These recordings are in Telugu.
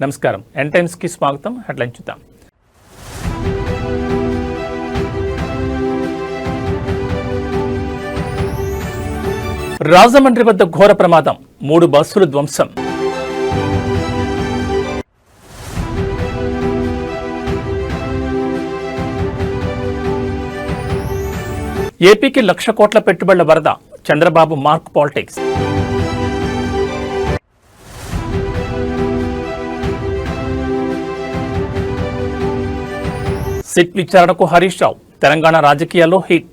నమస్కారం. ఎన్ టైమ్స్ కి స్వాగతం. హెడ్లైన్ చూద్దాం. రాజమండ్రి వద్ద ఘోర ప్రమాదం, 3 బస్సులు ధ్వంసం. ఏపీకి 1,00,000 కోట్ల పెట్టుబడుల వరద, చంద్రబాబు మార్క్ పాలిటిక్స్. సిట్ విచారణకు హరీష్ రావు, తెలంగాణ రాజకీయాల్లో హిట్.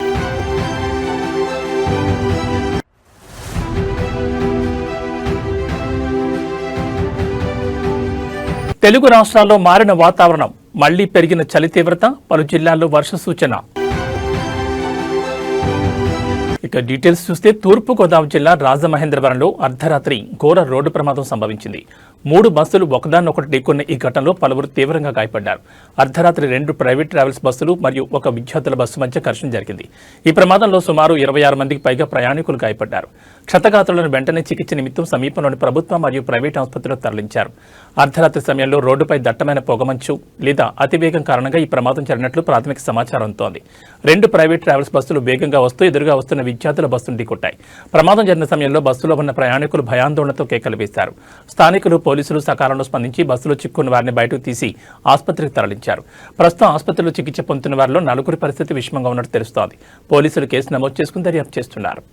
తెలుగు రాష్ట్రాల్లో మారిన వాతావరణం, మళ్లీ పెరిగిన చలి తీవ్రత, పలు జిల్లాల్లో వర్ష సూచన. ఇక డీటెయిల్స్ చూస్తే తూర్పుగోదావరి జిల్లా రాజమహేంద్రవరంలో అర్ధరాత్రి ఘోర రోడ్డు ప్రమాదం సంభవించింది. 3 బస్సులు ఒకదాన్నొకటి ఢీకొన్న ఈ ఘటనలో పలువురు తీవ్రంగా గాయపడ్డారు. అర్ధరాత్రి 2 ప్రైవేట్ ట్రావెల్స్ బస్సులు మరియు 1 విద్యార్థుల బస్సు మధ్య ఘర్షణ జరిగింది. ఈ ప్రమాదంలో సుమారు 26 మందికి పైగా ప్రయాణికులు గాయపడ్డారు. క్షతగాత్రులను వెంటనే చికిత్స నిమిత్తం సమీపంలోని ప్రభుత్వ మరియు ప్రైవేట్ ఆసుపత్రిలో తరలించారు. అర్ధరాత్రి సమయంలో రోడ్డుపై దట్టమైన పొగమంచు లేదా అతివేగం కారణంగా ఈ ప్రమాదం జరిగినట్లు ప్రాథమిక సమాచారం అందుతోంది. 2 ప్రైవేట్ ట్రావెల్స్ బస్సులు వేగంగా వస్తూ ఎదురుగా వస్తున్న విద్యార్థుల బస్సును ఢీకొట్టాయి. ప్రమాదం జరిగిన సమయంలో బస్సులో ఉన్న ప్రయాణికులు భయాందోళనతో కేకలు వేశారు. స్థానికులు, పోలీసులు సకాలంలో స్పందించి బస్సులో చిక్కున్న వారిని బయటకు తీసి ఆసుపత్రికి తరలించారు. ప్రస్తుతం ఆసుపత్రిలో చికిత్స పొందుతున్న వారిలో 4 పరిస్థితి విషమంగా ఉన్నట్టు తెలుస్తోంది. పోలీసులు కేసు నమోదు చేసుకుని దర్యాప్తు చేస్తున్నారు.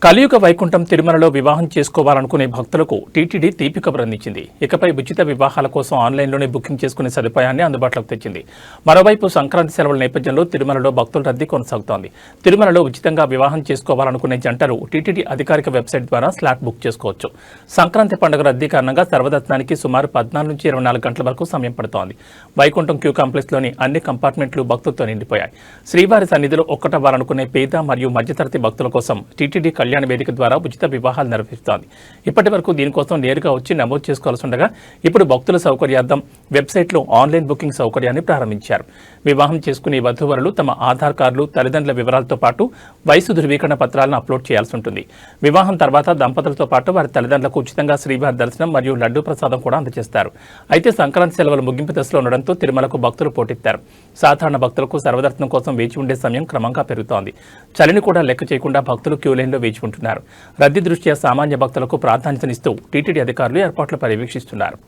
కలియుగ వైకుంఠం తిరుమలలో వివాహం చేసుకోవాలనుకునే భక్తులకు టీటీడీ తీపి కబురు అందించింది. ఇకపై ఉచిత వివాహాల కోసం ఆన్లైన్లోనే బుకింగ్ చేసుకునే సదుపాయాన్ని అందుబాటులోకి తెచ్చింది. మరోవైపు సంక్రాంతి సెలవుల నేపథ్యంలో తిరుమలలో భక్తుల రద్దీ కొనసాగుతోంది. తిరుమలలో ఉచితంగా వివాహం చేసుకోవాలనుకునే జంటలు టీటీడీ అధికారిక వెబ్సైట్ ద్వారా స్లాట్ బుక్ చేసుకోవచ్చు. సంక్రాంతి పండుగ రద్దీ కారణంగా సర్వదర్శనానికి సుమారు 14 నుంచి 24 గంటల వరకు సమయం పడుతోంది. వైకుంఠం క్యూ కాంప్లెక్స్లోని అన్ని కంపార్ట్మెంట్లు భక్తులతో నిండిపోయాయి. శ్రీవారి సన్నిధిలో ఒక్కటవ్వాలనుకునే పేద మరియు మధ్యతరగతి భక్తుల కోసం టీటీడీ కళ్యాణ వేదిక ద్వారా ఉచిత వివాహాలు నిర్వహిస్తోంది. ఇప్పటి వరకు దీనికోసం నేరుగా వచ్చి నమోదు చేసుకోవాల్సి ఉండగా ఇప్పుడు భక్తుల సౌకర్యార్థం వెబ్సైట్లో ఆన్లైన్ బుకింగ్ సౌకర్యాన్ని ప్రారంభించారు. వివాహం చేసుకునే వధూవరులు తమ ఆధార్ కార్డులు, తల్లిదండ్రుల వివరాలతో పాటు వయసు ధృవీకరణ పత్రాలను అప్లోడ్ చేయాల్సి ఉంటుంది. వివాహం తర్వాత దంపతులతో పాటు వారి తల్లిదండ్రులకు ఉచితంగా శ్రీవారి దర్శనం మరియు లడ్డూ ప్రసాదం కూడా అందజేస్తారు. అయితే సంక్రాంతి సెలవులు ముగింపు దశలో ఉండడంతో తిరుమలకు భక్తులు పోటెత్తారు. సాధారణ భక్తులకు సర్వదర్శనం కోసం వేచి ఉండే సమయం క్రమంగా పెరుగుతోంది. చలిని కూడా లెక్క చేయకుండా భక్తులు క్యూ లైన్లో వేచి ఉంటున్నారు. రద్దీ దృష్ట్యా సామాన్య భక్తులకు ప్రాధాన్యతనిస్తూ టీటీడీ అధికారులు ఏర్పాట్లు పర్యవేక్షిస్తున్నారు.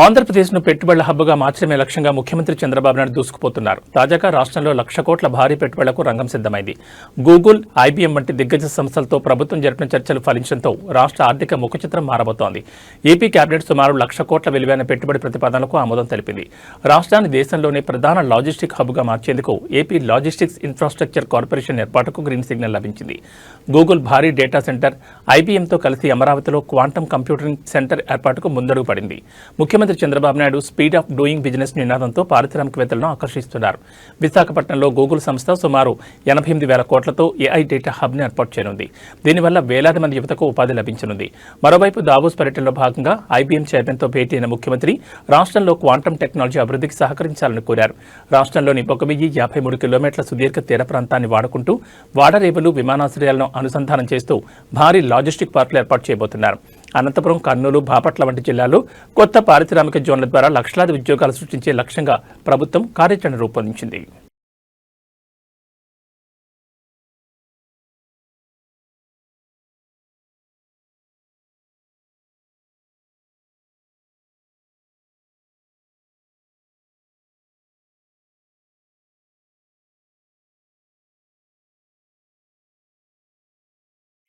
ఆంధ్రప్రదేశ్ను పెట్టుబడుల హబ్గా మార్చడమే లక్ష్యంగా ముఖ్యమంత్రి చంద్రబాబు నాయుడు దూసుకుపోతున్నారు. తాజాగా రాష్ట్రంలో 1,00,000 కోట్ల భారీ పెట్టుబడులకు రంగం సిద్ధమైంది. గూగుల్, ఐబీఎం వంటి దిగ్గజ సంస్థలతో ప్రభుత్వం జరిపిన చర్చలు ఫలించడంతో రాష్ట్ర ఆర్థిక ముఖచిత్రం మారబోతోంది. ఏపీ కేబినెట్ సుమారు 1,00,000 కోట్ల విలువైన పెట్టుబడి ప్రతిపాదనలకు ఆమోదం తెలిపింది. రాష్ట్రాన్ని దేశంలోనే ప్రధాన లాజిస్టిక్ హబ్గా మార్చేందుకు ఏపీ లాజిస్టిక్స్ ఇన్ఫ్రాస్ట్రక్చర్ కార్పొరేషన్ ఏర్పాటుకు గ్రీన్ సిగ్నల్ లభించింది. గూగుల్ భారీ డేటా సెంటర్, ఐబీఎంతో కలిసి అమరావతిలో క్వాంటమ్ కంప్యూటింగ్ సెంటర్ ఏర్పాటుకు ముందడుగు పడింది. ముఖ్యమంత్రి ముఖ్యమంత్రి Chandrababu Naidu speed of doing business నినాదంతో పారిశ్రామికవేత్తలను ఆకర్షిస్తున్నారు. విశాఖపట్నంలో గూగుల్ సంస్థ సుమారు 88,000 కోట్లతో ఏఐ డేటా హబ్ని ఏర్పాటు చేయనుంది. దీనివల్ల వేలాది మంది యువతకు ఉపాధి లభించనుంది. మరోవైపు దావోస్ పర్యటనలో భాగంగా ఐబీఎం చైర్మన్తో భేటీ అయిన ముఖ్యమంత్రి రాష్ట్రంలో క్వాంటమ్ టెక్నాలజీ అభివృద్ధికి సహకరించాలని కోరారు. రాష్ట్రంలోని 1,053 కిలోమీటర్ల సుదీర్ఘ తీర ప్రాంతాన్ని వాడుకుంటూ వాడరేవులు, విమానాశ్రయాలను అనుసంధానం చేస్తూ భారీ లాజిస్టిక్ పార్కులు ఏర్పాటు చేయబోతున్నారు. అనంతపురం, కర్నూలు, బాపట్ల వంటి జిల్లాల్లో కొత్త పారిశ్రామిక జోన్ల ద్వారా లక్షలాది ఉద్యోగాలు సృష్టించే లక్ష్యంగా ప్రభుత్వం కార్యాచరణ రూపొందించింది.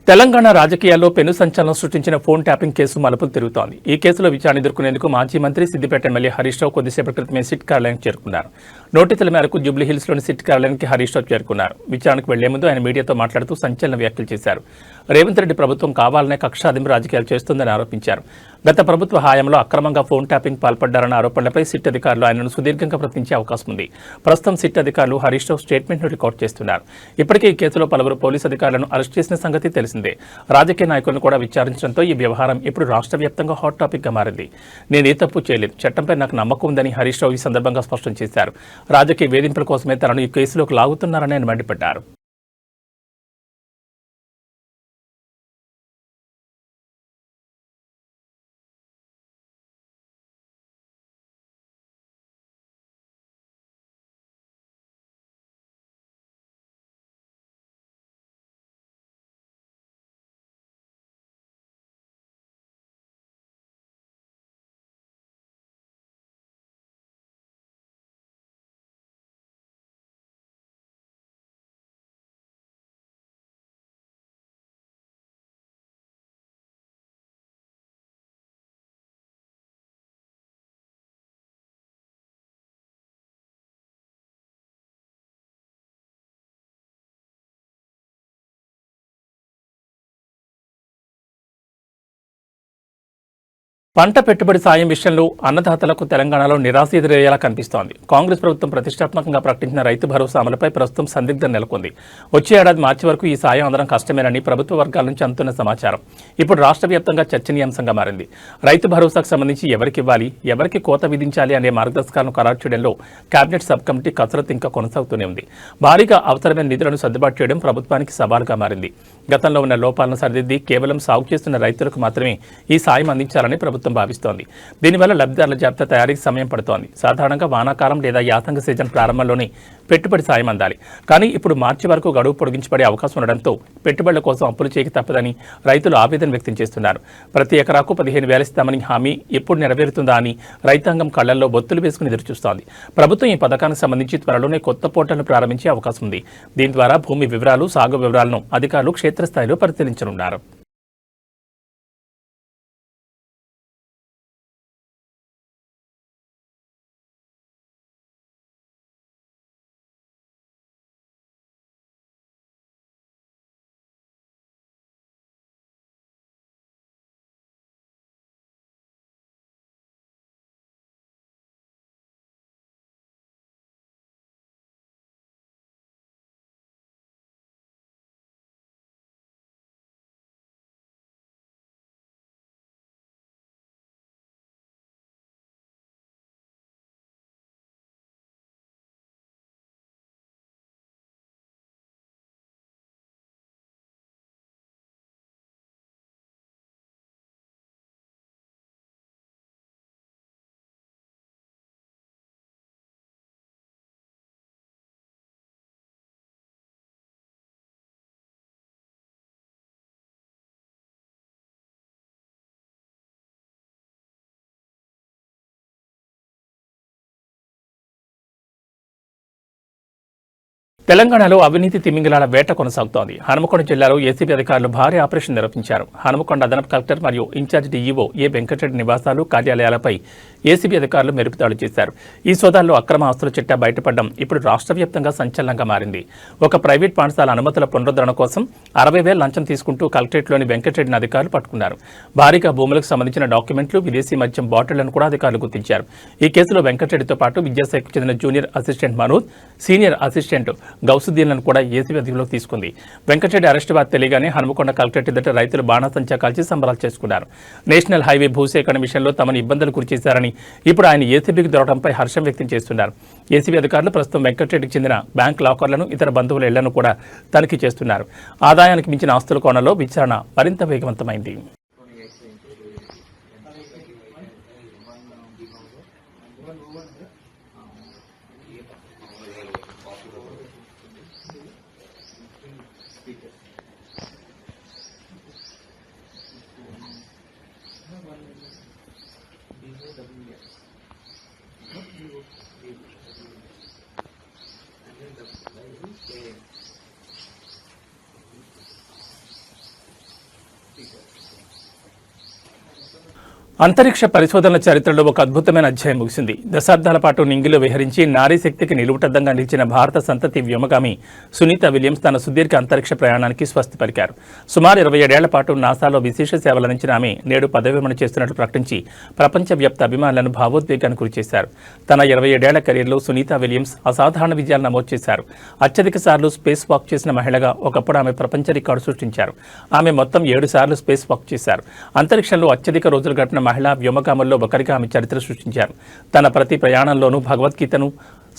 తెలంగాణ రాజకీయాల్లో పెను సంచలనం సృష్టించిన ఫోన్ ట్యాపింగ్ కేసు మలుపులు తిరుగుతోంది. ఈ కేసులో విచారణ ఎదుర్కొనేందుకు మాజీ మంత్రి, సిద్దిపేట ఎమ్మెల్యే హరీష్ రావు కొద్దిసేపటి క్రితమే సిట్ కార్యాలయానికి చేరుకున్నారు. నోటీసుల మేరకు జూబ్లీహిల్స్లోని సిట్ కార్యాలయానికి హరీష్ రావు చేరుకున్నారు. విచారణకు వెళ్లే ముందు ఆయన మీడియాతో మాట్లాడుతూ సంచలన వ్యాఖ్యలు చేశారు. రేవంత్ రెడ్డి ప్రభుత్వం కావాలనే కక్షాదింపు రాజకీయాలు చేస్తుందని ఆరోపించారు. గత ప్రభుత్వ హయాంలో అక్రమంగా ఫోన్ ట్యాపింగ్ పాల్పడ్డారన్న ఆరోపణలపై సిట్ అధికారులు ఆయనను సుదీర్ఘంగా ప్రశ్నించే అవకాశం ఉంది. ప్రస్తుతం సిట్ అధికారులు హరీష్ రావు స్టేట్మెంట్ను రికార్డు చేస్తున్నారు. ఇప్పటికే ఈ కేసులో పలువురు పోలీసు అధికారులను అరెస్ట్ చేసిన సంగతి తెలిసిందే. రాజకీయ నాయకులను కూడా విచారించడంతో ఈ వ్యవహారం ఇప్పుడు రాష్ట్ర వ్యాప్తంగా హాట్ టాపిక్ గా మారింది. నేనే తప్పు చేయలేదు, చట్టంపై నాకు నమ్మకం ఉందని హరీష్ రావు ఈ సందర్భంగా స్పష్టం చేశారు. రాజకీయ వేధింపుల కోసమే తనను ఈ కేసులోకి లాగుతున్నారని ఆయన మండిపడ్డారు. పంట పెట్టుబడి సాయం విషయంలో అన్నదాతలకు తెలంగాణలో నిరాశ ఎదురయ్యేలా కనిపిస్తోంది. కాంగ్రెస్ ప్రభుత్వం ప్రతిష్టాత్మకంగా ప్రకటించిన రైతు భరోసా అమలుపై ప్రస్తుతం సందిగ్ధం నెలకొంది. వచ్చే ఏడాది మార్చి వరకు ఈ సాయం అందడం కష్టమేనని ప్రభుత్వ వర్గాల నుంచి అందుతున్న సమాచారం ఇప్పుడు రాష్ట్ర వ్యాప్తంగా చర్చనీయాంశంగా మారింది. రైతు భరోసాకు సంబంధించి ఎవరికి ఇవ్వాలి, ఎవరికి కోత విధించాలి అనే మార్గదర్శకాలను ఖరారు చేయడంలో కేబినెట్ సబ్ కమిటీ కసరత్తు ఇంకా కొనసాగుతూనే ఉంది. భారీగా అవసరమైన నిధులను సర్దుబాటు చేయడం ప్రభుత్వానికి సవాలుగా మారింది. గతంలో ఉన్న లోపాలను సరిదిద్ది కేవలం సాగు చేస్తున్న రైతులకు మాత్రమే ఈ సాయం అందించాలని ప్రభుత్వం భావిస్తోంది. దీనివల్ల లబ్ధిదారుల జాబితా తయారీకి సమయం పడుతోంది. సాధారణంగా వానాకాలం లేదా యాసంగ సీజన్ ప్రారంభంలోనే పెట్టుబడి సాయం అందాలి. కానీ ఇప్పుడు మార్చి వరకు గడువు పొడిగించబడే అవకాశం ఉండడంతో పెట్టుబడుల కోసం అప్పులు చేయక తప్పదని రైతులు ఆవేదన వ్యక్తం చేస్తున్నారు. ప్రతి ఎకరాకు 15,000 ఇస్తామని హామీ ఎప్పుడు నెరవేరుతుందా అని రైతాంగం కళ్లల్లో బొత్తులు వేసుకుని ఎదురుచూస్తోంది. ప్రభుత్వం ఈ పథకానికి సంబంధించి త్వరలోనే కొత్త పోర్టల్ను ప్రారంభించే అవకాశం ఉంది. దీని ద్వారా భూమి వివరాలు, సాగు వివరాలను అధికారులు క్షేత్రస్థాయిలో పరిశీలించనున్నారు. తెలంగాణలో అవినీతి తిమింగలాల వేట కొనసాగుతోంది. హనుమకొండ జిల్లాలో ఏసీబీ అధికారులు భారీ ఆపరేషన్ నిర్వహించారు. హనుమకొండ అదనపు కలెక్టర్ మరియు ఇన్ఛార్జ్ డీఈఓ ఏ వెంకటరెడ్డి నివాసాలు, కార్యాలయాలపై ఏసీబీ అధికారులు మెరుపుదాడులు చేశారు. ఈ సోదాల్లో అక్రమ ఆస్తుల చిట్టా బయటపడడం ఇప్పుడు రాష్ట్ర వ్యాప్తంగా సంచలనంగా మారింది. ఒక ప్రైవేట్ పాఠశాల అనుమతుల పునరుద్ధరణ కోసం 60,000 లంచం తీసుకుంటూ కలెక్టరేట్లోని వెంకటరెడ్డిని అధికారులు పట్టుకున్నారు. భారీగా భూములకు సంబంధించిన డాక్యుమెంట్లు, విదేశీ మద్యం బాటిళ్లను కూడా అధికారులు గుర్తించారు. ఈ కేసులో వెంకటరెడ్డితో పాటు విద్యాశాఖకు చెందిన junior assistant Manoj, senior assistant గౌసుద్దీన్లను కూడా ఏసీబీ అధికారులకు తీసుకుంది. వెంకటరెడ్డి అరెస్టు వార్త తెలియగానే హనుమకొండ కలెక్టరేట్ ఎదుట రైతులు బాణాసంచా కాల్చి సంబరాలు చేసుకున్నారు. నేషనల్ హైవే భూసేకరణ విషయంలో తమను ఇబ్బందులు గురిచేశారని ఇప్పుడు ఆయన ఏసీబీకి దొరకడంపై హర్షం వ్యక్తం చేస్తున్నారు. ఏసీబీ అధికారులు ప్రస్తుతం వెంకటరెడ్డికి చెందిన బ్యాంక్ లాకర్లను, ఇతర బంధువుల ఇళ్లను కూడా తనిఖీ చేస్తున్నారు. ఆదాయానికి మించిన ఆస్తుల కోణంలో విచారణ మరింత వేగవంతమైంది. అంతరిక్ష పరిశోధనల చరిత్రలో ఒక అద్భుతమైన అధ్యాయం ముగిసింది. దశాబ్దాల పాటు నింగిలో విహరించి నారీ శక్తికి నిలువుటద్దంగా నిలిచిన భారత సంతతి వ్యోమగామి సునీత విలియమ్స్ తన సుదీర్ఘ అంతరిక్ష ప్రయాణానికి స్వస్తి పలికారు. సుమారు 27 ఏళ్ల పాటు నాసాలో విశేష సేవలందించిన ఆమె నేడు పదవి విరమణ చేస్తున్నట్లు ప్రకటించి ప్రపంచవ్యాప్త అభిమానులను భావోద్వేగానికి గురిచేశారు. తన 27 ఏళ్ల కెరీర్లో సునీత విలియమ్స్ అసాధారణ విజయాలు నమోదు చేశారు. అత్యధిక సార్లు స్పేస్ వాక్ చేసిన మహిళగా ఒకప్పుడు ఆమె ప్రపంచ రికార్డు సృష్టించారు. ఆమె మొత్తం 7 సార్లు స్పేస్ వాక్ చేశారు. అంతరిక్షంలో అత్యధిక రోజులు గడిపిన మహిళా వ్యోమగాముల్లో ఒకరిగా ఆమె చరిత్ర సృష్టించారు. తన ప్రతి ప్రయాణంలోనూ భగవద్గీతను,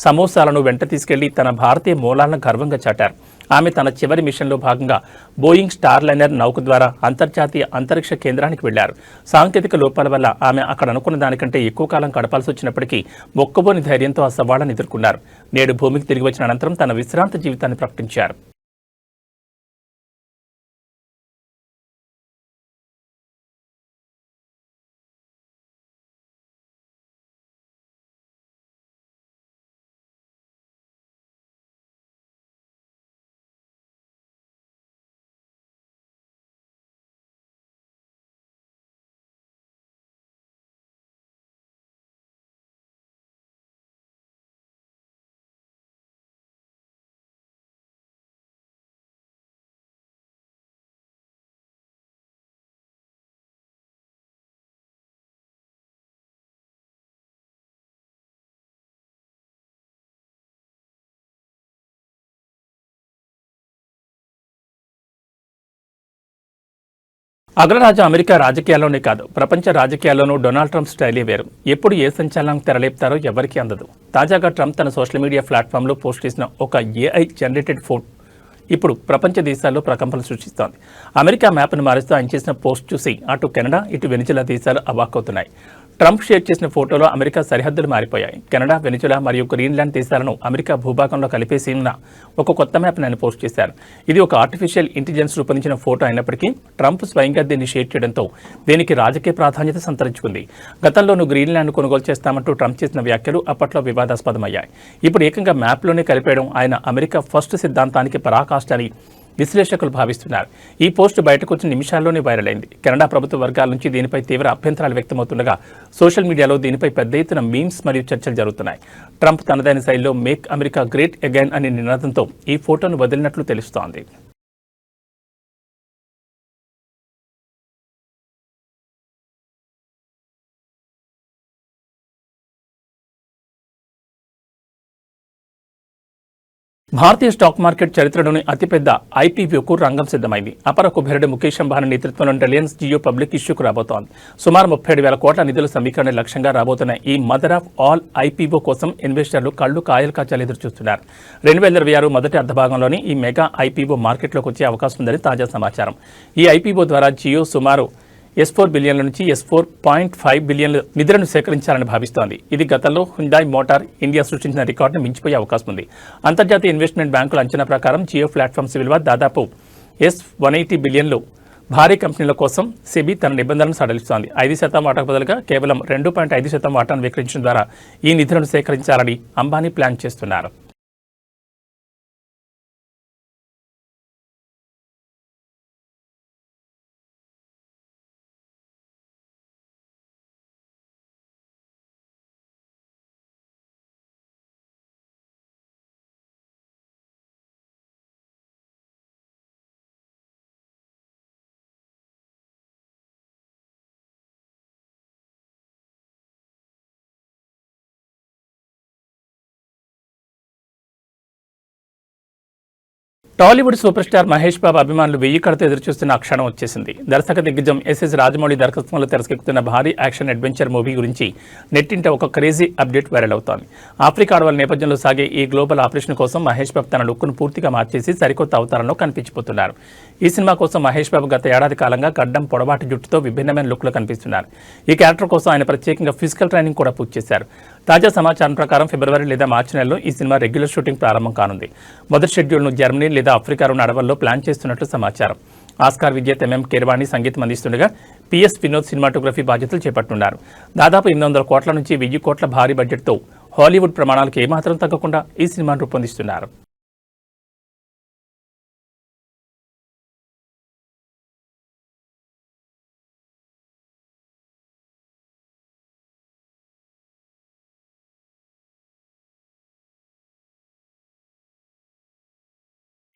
సమోసాలను వెంట తీసుకెళ్లి తన భారతీయ మూలాలను గర్వంగా చాటారు. ఆమె తన చివరి మిషన్లో భాగంగా బోయింగ్ స్టార్లైనర్ నౌక ద్వారా అంతర్జాతీయ అంతరిక్ష కేంద్రానికి వెళ్లారు. సాంకేతిక లోపాల వల్ల ఆమె అక్కడ అనుకున్న దానికంటే ఎక్కువ కాలం గడపాల్సి వచ్చినప్పటికీ మొక్కబోని ధైర్యంతో ఆ సవాళ్లను ఎదుర్కొన్నారు. నేడు భూమికి తిరిగి వచ్చిన అనంతరం తన విశ్రాంత జీవితాన్ని ప్రకటించారు. అగ్రరాజు అమెరికా రాజకీయాల్లోనే కాదు, ప్రపంచ రాజకీయాల్లోనూ డొనాల్డ్ ట్రంప్ స్టైలే వేరు. ఎప్పుడు ఏ సంచలనం తెరలేపుతారో ఎవరికీ అందదు. తాజాగా ట్రంప్ తన సోషల్ మీడియా ప్లాట్ఫామ్లో పోస్ట్ చేసిన ఒక ఏఐ జనరేటెడ్ ఫోటో ఇప్పుడు ప్రపంచ దేశాల్లో ప్రకంపనలు సృష్టిస్తోంది. అమెరికా మ్యాప్ను మారుస్తూ ఆయన చేసిన పోస్ట్ చూసి అటు కెనడా, ఇటు వెనిజులా దేశాలు అవాక్కవుతున్నాయి. ట్రంప్ షేర్ చేసిన ఫోటోలో అమెరికా సరిహద్దులు మారిపోయాయి. కెనడా, వెనిజులా మరియు గ్రీన్లాండ్ దేశాలను అమెరికా భూభాగంలో కలిపేసి ఉన్న ఒక కొత్త మ్యాప్ను ఆయన పోస్ట్ చేశారు. ఇది ఒక ఆర్టిఫిషియల్ ఇంటెలిజెన్స్ రూపొందించిన ఫోటో అయినప్పటికీ ట్రంప్ స్వయంగా దీన్ని షేర్ చేయడంతో దీనికి రాజకీయ ప్రాధాన్యత సంతరించుకుంది. గతంలోనూ గ్రీన్లాండ్ కొనుగోలు చేస్తామంటూ ట్రంప్ చేసిన వ్యాఖ్యలు అప్పట్లో వివాదాస్పదమయ్యాయి. ఇప్పుడు ఏకంగా మ్యాప్లోనే కలిపేయడం ఆయన అమెరికా ఫస్ట్ సిద్ధాంతానికి పరాకాష్ట అని విశ్లేషకులు భావిస్తున్నారు. ఈ పోస్టు బయటకు వచ్చిన నిమిషాల్లోనే వైరల్ అయింది. కెనడా ప్రభుత్వ వర్గాల నుంచి దీనిపై తీవ్ర అభ్యంతరాలు వ్యక్తమవుతుండగా సోషల్ మీడియాలో దీనిపై పెద్ద ఎత్తున మీమ్స్ మరియు చర్చలు జరుగుతున్నాయి. ట్రంప్ తనదైన శైలిలో మేక్ అమెరికా గ్రేట్ అగైన్ అనే నినాదంతో ఈ ఫోటోను వదిలినట్లు తెలుస్తోంది. భారతీయ స్టాక్ మార్కెట్ చరిత్రలోని అతిపెద్ద ఐపీఓకు రంగం సిద్ధమైంది. అపర కుబేరుడు ముఖేష్ అంబానీ నేతృత్వంలోని రిలయన్స్ జియో పబ్లిక్ ఇష్యూకు రాబోతోంది. సుమారు 37,000 కోట్ల నిధుల సమీకరణ లక్ష్యంగా రాబోతున్న ఈ మదర్ ఆఫ్ ఆల్ ఐపీఓ కోసం ఇన్వెస్టర్లు కళ్ళు కాయలు కాచాలు ఎదురుచూస్తున్నారు. 2026 మొదటి అర్ధభాగంలోని ఈ మెగా ఐపీఓ మార్కెట్లోకి వచ్చే అవకాశం ఉందని తాజా సమాచారం. ఈ ఐపీఓ ద్వారా జియో సుమారు S4 బిలియన్ల నుంచి S4.5 బిలియన్ల నిధులను సేకరించాలని భావిస్తోంది. ఇది గతంలో హ్యుండాయ్ మోటార్ ఇండియా సృష్టించిన రికార్డును మించిపోయే అవకాశం ఉంది. అంతర్జాతీయ ఇన్వెస్ట్మెంట్ బ్యాంకుల అంచనా ప్రకారం జియో ప్లాట్ఫామ్స్ విలువ దాదాపు S180 బిలియన్లు. భారీ కంపెనీల కోసం సెబీ తన నిబంధనలను సడలిస్తోంది. 5% వాటాకు బదులుగా కేవలం 2.5% వాటాను విక్రయించడం ద్వారా ఈ నిధులను సేకరించాలని అంబానీ ప్లాన్ చేస్తున్నారు. టాలీవుడ్ సూపర్ స్టార్ మహేష్ బాబు అభిమానులు 1000 కడతో ఎదురుచూస్తున్న ఆ క్షణం వచ్చేసింది. దర్శక దిగ్గజం ఎస్ఎస్ రాజమౌళి దర్శకత్వంలో తెరకెక్కుతున్న భారీ యాక్షన్ అడ్వెంచర్ మూవీ గురించి నెట్టింట ఒక క్రేజీ అప్డేట్ వైరల్ అవుతోంది. ఆఫ్రికా అడవుల నేపథ్యంలో సాగే ఈ గ్లోబల్ ఆపరేషన్ కోసం మహేష్ బాబు తన లుక్ను పూర్తిగా మార్చేసి సరికొత్త అవతారంలో కనిపించిపోతున్నారు. ఈ సినిమా కోసం మహేష్ బాబు గత ఏడాది కాలంగా గడ్డం పొడవాటి జుట్టుతో విభిన్నమైన లుక్లో కనిపిస్తున్నారు. ఈ క్యారెక్టర్ కోసం ఆయన ప్రత్యేకంగా ఫిజికల్ ట్రైనింగ్ కూడా పూర్తి చేశారు. తాజా సమాచారం ప్రకారం ఫిబ్రవరి లేదా మార్చి నెలలో ఈ సినిమా రెగ్యులర్ షూటింగ్ ప్రారంభం కానుంది. మొదటి షెడ్యూల్ను జర్మనీ లేదా ఆఫ్రికాలోని అడవుల్లో ప్లాన్ చేస్తున్నట్లు సమాచారం. ఆస్కార్ విజేత ఎంఎం కీరవాణి సంగీతం అందిస్తుండగా పిఎస్ వినోద్ సినిమాటోగ్రఫీ బాధ్యతలు చేపట్టున్నారు. దాదాపు 800 కోట్ల నుంచి 1000 కోట్ల భారీ బడ్జెట్తో హాలీవుడ్ ప్రమాణాలకు ఏమాత్రం తగ్గకుండా ఈ సినిమాను రూపొందిస్తున్నారు.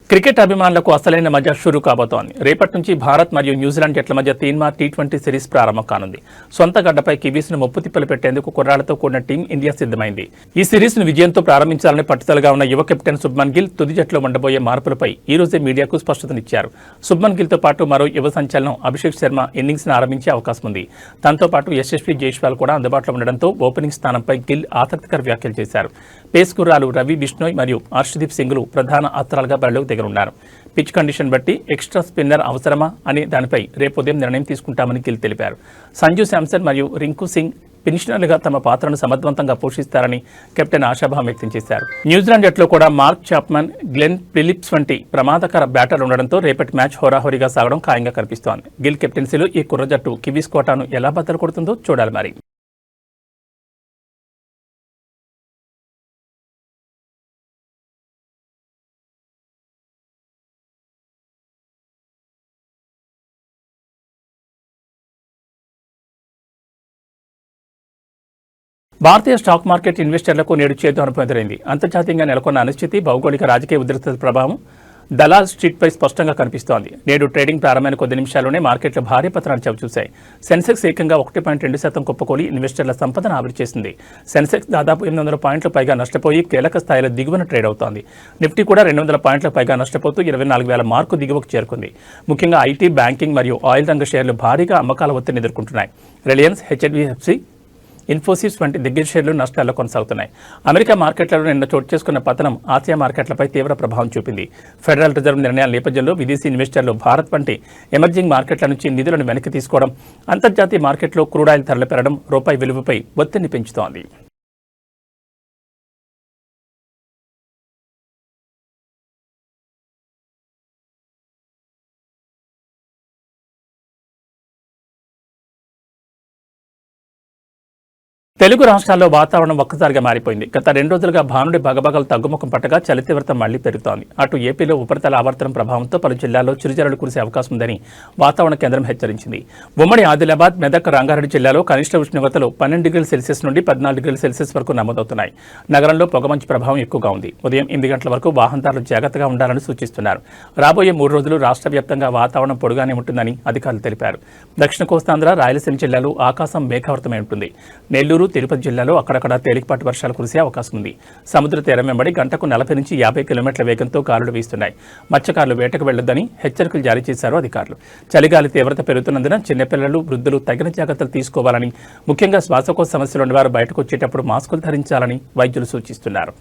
క్రికెట్ అభిమానులకు అసలైన మజా షురూ కాబోతోంది. రేపటి నుంచి భారత్ మరియు న్యూజిలాండ్ జట్ల మధ్య తీన్మార్ టీ20 సిరీస్ ప్రారంభం కానుంది. సొంత గడ్డపై కివీస్ను ముప్పుతిప్పలు పెట్టేందుకు కుర్రాళ్లతో కూడిన టీం ఇండియా సిద్ధమైంది. ఈ సిరీస్ను విజయంతో ప్రారంభించాలని పట్టుదలగా ఉన్న యువ కెప్టెన్ శుభ్మన్ గిల్ తుది జట్లో ఉండబోయే మార్పులపై ఈ రోజే మీడియాకు స్పష్టతనిచ్చారు. శుభ్మన్ గిల్తో పాటు మరో యువ సంచలనం అభిషేక్ శర్మ ఇన్నింగ్స్ను ఆరంభించే అవకాశం ఉంది. తనతో పాటు యశస్వి జైస్వాల్ కూడా అందుబాటులో ఉండడంతో ఓపెనింగ్ స్థానంపై గిల్ ఆసక్తికర వ్యాఖ్యలు చేశారు. పేస్ గుర్రాలు రవి బిష్ణోయ్ మరియు హర్షదీప్ సింగ్లు ప్రధాన అస్త్రాలుగా బరిలోకి దిగనున్నారు. పిచ్ కండిషన్ బట్టి ఎక్స్ట్రా స్పిన్నర్ అవసరమా అనే దానిపై రేపు ఉదయం నిర్ణయం తీసుకుంటామని గిల్ తెలిపారు. సంజు శాంసన్ మరియు రింకు సింగ్ ఫినిషనర్లుగా తమ పాత్రను సమర్థవంతంగా పోషిస్తారని కెప్టెన్ ఆశాభావం వ్యక్తం చేశారు. న్యూజిలాండ్ జట్లో కూడా మార్క్ చాప్మన్, గ్లెన్ ఫిలిప్స్ వంటి ప్రమాదకర బ్యాటర్లు ఉండడంతో రేపటి మ్యాచ్ హోరాహోరీగా సాగడం ఖాయంగా కనిపిస్తోంది. గిల్ కెప్టెన్సీలో ఈ కుర్ర జట్టు కివీస్ కోటాను ఎలా బద్దలు కొడుతుందో చూడాలి మరి. భారతీయ స్టాక్ మార్కెట్ ఇన్వెస్టర్లకు నేడు చేదు అనుభవం ఎదురైంది. అంతర్జాతీయంగా నెలకొన్న అనిశ్చితి, భౌగోళిక రాజకీయ ఉద్రిక్తత ప్రభావం దలాల్ స్ట్రీట్పై స్పష్టంగా కనిపిస్తోంది. నేడు ట్రేడింగ్ ప్రారంభమైన కొద్ది నిమిషాల్లోనే మార్కెట్లు భారీ పతనాలు చవిచూశాయి. సెన్సెక్స్ ఏకంగా 1.2% కుప్పకూలి ఇన్వెస్టర్ల సంపదను ఆవిరి చేసింది. సెన్సెక్స్ దాదాపు 800 పాయింట్ల పైగా నష్టపోయి కీలక స్థాయిలో దిగువన ట్రేడ్ అవుతోంది. నిఫ్టీ కూడా 200 పాయింట్ల పైగా నష్టపోతూ 24,000 మార్కు దిగువకు చేరుకుంది. ముఖ్యంగా ఐటీ, బ్యాంకింగ్ మరియు ఆయిల్ రంగ షేర్లు భారీగా అమ్మకాల ఒత్తిడిని ఎదుర్కొంటున్నాయి. రిలయన్స్, హెచ్డిఎఫ్సి, ఇన్ఫోసిస్ వంటి దిగ్గజ షేర్లు నష్టాల్లో కొనసాగుతున్నాయి. అమెరికా మార్కెట్లలో నిన్న చోటు చేసుకున్న పతనం ఆసియా మార్కెట్లపై తీవ్ర ప్రభావం చూపింది. ఫెడరల్ రిజర్వ్ నిర్ణయాల నేపథ్యంలో విదేశీ ఇన్వెస్టర్లు భారత్ వంటి ఎమర్జింగ్ మార్కెట్ల నుంచి నిధులను వెనక్కి తీసుకోవడం, అంతర్జాతీయ మార్కెట్లో క్రూడ్ ఆయిల్ ధరలు పెరగడం రూపాయి విలువపై ఒత్తిడిని పెంచుతోంది. తెలుగు రాష్ట్రాల్లో వాతావరణం ఒక్కసారిగా మారిపోయింది. గత 2 రోజులుగా భానుడి బగబగలు తగ్గుముఖం పట్టగా చలి తీవ్రత మళ్లీ పెరుగుతోంది. అటు ఏపీలో ఉపరితల ఆవర్తనం ప్రభావంతో పలు జిల్లాల్లో చిరుజల్లులు కురిసే అవకాశం ఉందని వాతావరణ కేంద్రం హెచ్చరించింది. ఉమ్మడి ఆదిలాబాద్, మెదక్, రంగారెడ్డి జిల్లాలో కనిష్ట ఉష్ణోగ్రతలు 12 డిగ్రీల సెల్సియస్ నుండి 14 డిగ్రీల సెల్సియస్ వరకు నమోదవుతున్నాయి. నగరంలో పొగమంచు ప్రభావం ఎక్కువగా ఉంది. ఉదయం 8 గంటల వరకు వాహనదారులు జాగ్రత్తగా ఉండాలని సూచిస్తున్నారు. రాబోయే 3 రోజులు రాష్ట్ర వ్యాప్తంగా వాతావరణం పొడిగానే ఉంటుందని అధికారులు తెలిపారు. దక్షిణ కోస్తాంధ్ర, రాయలసీమ జిల్లాలో ఆకాశం మేఘావృతమై ఉంటుంది. నెల్లూరు, తిరుపతి జిల్లాలో అక్కడక్కడ తేలికపాటి వర్షాలు కురిసే అవకాశం ఉంది. సముద్ర తీరం వెంబడి గంటకు 40 నుంచి 50 కిలోమీటర్ల వేగంతో గాలులు వీస్తున్నాయి. మత్స్యకారులు వేటకు వెళ్లొద్దని హెచ్చరికలు జారీ చేశారు అధికారులు. చలిగాలి తీవ్రత పెరుగుతున్నందున చిన్నపిల్లలు, వృద్ధులు తగిన జాగ్రత్తలు తీసుకోవాలని, ముఖ్యంగా శ్వాసకోశ సమస్యలు ఉన్నవారు బయటకు వచ్చేటప్పుడు మాస్కులు ధరించాలని వైద్యులు సూచిస్తున్నారు.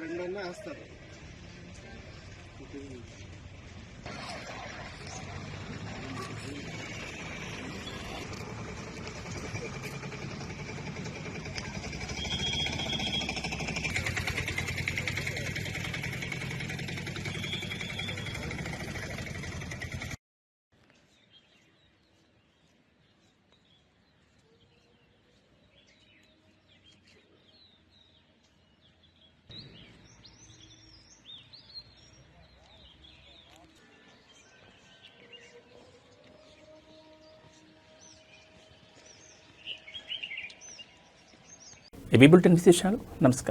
రెండన్నా వేస్తారు. ఏబీ బులెటిన్ విశేషాలు. నమస్కారం.